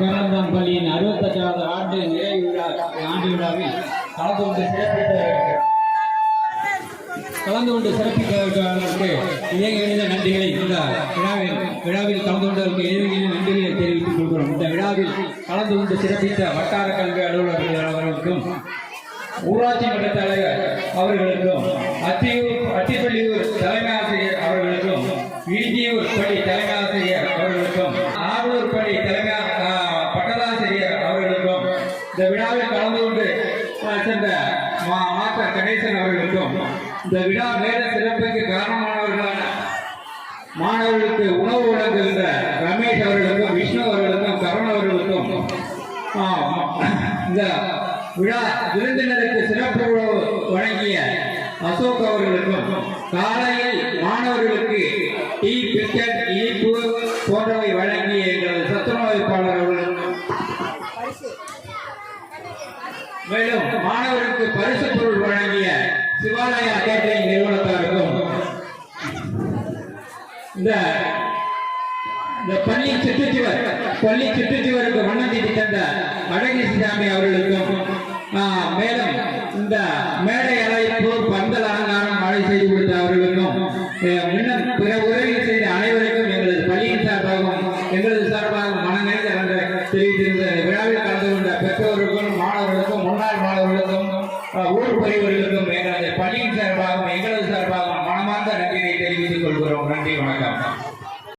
பேரம்தான் பள்ளியின் 68வது ஆண்டு நிறைவு விழாவில் கலந்து கொண்டு சிறப்பிப்பதற்கு இணைந்த நன்றிகளை இந்த விழாவில் கலந்து கொண்டதற்கு இணைந்த நன்றிகளை தெரிவித்துக் கொள்கிறோம். இந்த விழாவில் கலந்து கொண்டு சிறப்பித்த வட்டார கல்வி அலுவலர்கள் அவர்களுக்கும், ஊராட்சி மன்ற தலைவர் அவர்களுக்கும், அத்திப்பள்ளியூர் தலைமை ஆசிரியர் அவர்களுக்கும், இடியூர் பள்ளி தலைமை ஆசிரியர் அவர்களுக்கும், ஆரூர் பள்ளி தலைமை பட்டதாசிரியர் அவர்களுக்கும், இந்த விழாவில் கலந்து கொண்டு சென்ற மாஸ்டர் கணேசன் அவர்களுக்கும், இந்த விழா மேல சிறப்புக்கு காரணமானவர்களான மாணவர்களுக்கு உணவு வழங்குகின்ற ரமேஷ் அவர்களுக்கும், விஷ்ணு அவர்களுக்கும், கருண் அவர்களுக்கும், இந்த விழா விருந்தினருக்கு சிறப்பு உணவு வழங்கிய அசோக் அவர்களுக்கும், காலையில் மாணவர்களுக்கு டீ, பிஸ்கட், இனிப்பு போன்றவை வழங்கிய எங்களது சத்துணவைப்பாளர் அவர்களுக்கும், மேலும் மாணவர்களுக்கு பரிசு பொருள் வழங்கிய சிவாலயா கேட்டரிங் நிறுவனத்தாருக்கும், இந்த பள்ளி சுற்றுச்சுவருக்கு வண்ணம் தீட்டி தந்த அழகிசாமி அவர்களுக்கும், மேலும் இந்த மேடை அழைப்பு, பந்தல் அலங்காரம் மழை செய்து கொடுத்த அவர்களுக்கும், இன்னும் பிற உதவிகள் செய்த அனைவருக்கும் எங்களது பள்ளியின் சார்பாகவும் எங்களது சார்பாகவும் மனநிறைந்த நன்றி தெரிவித்திருந்த விழாவில் கலந்து கொண்ட பெற்றோருக்கும், மாணவர்களுக்கும், முன்னாள் மாணவர்களுக்கும், ஊர் பெரியவர்களுக்கும் எங்களது பள்ளியின் சார்பாகவும் எங்களது சார்பாகவும் மனமார்ந்த நன்றியை தெரிவித்துக் கொள்கிறோம். நன்றி, வணக்கம்.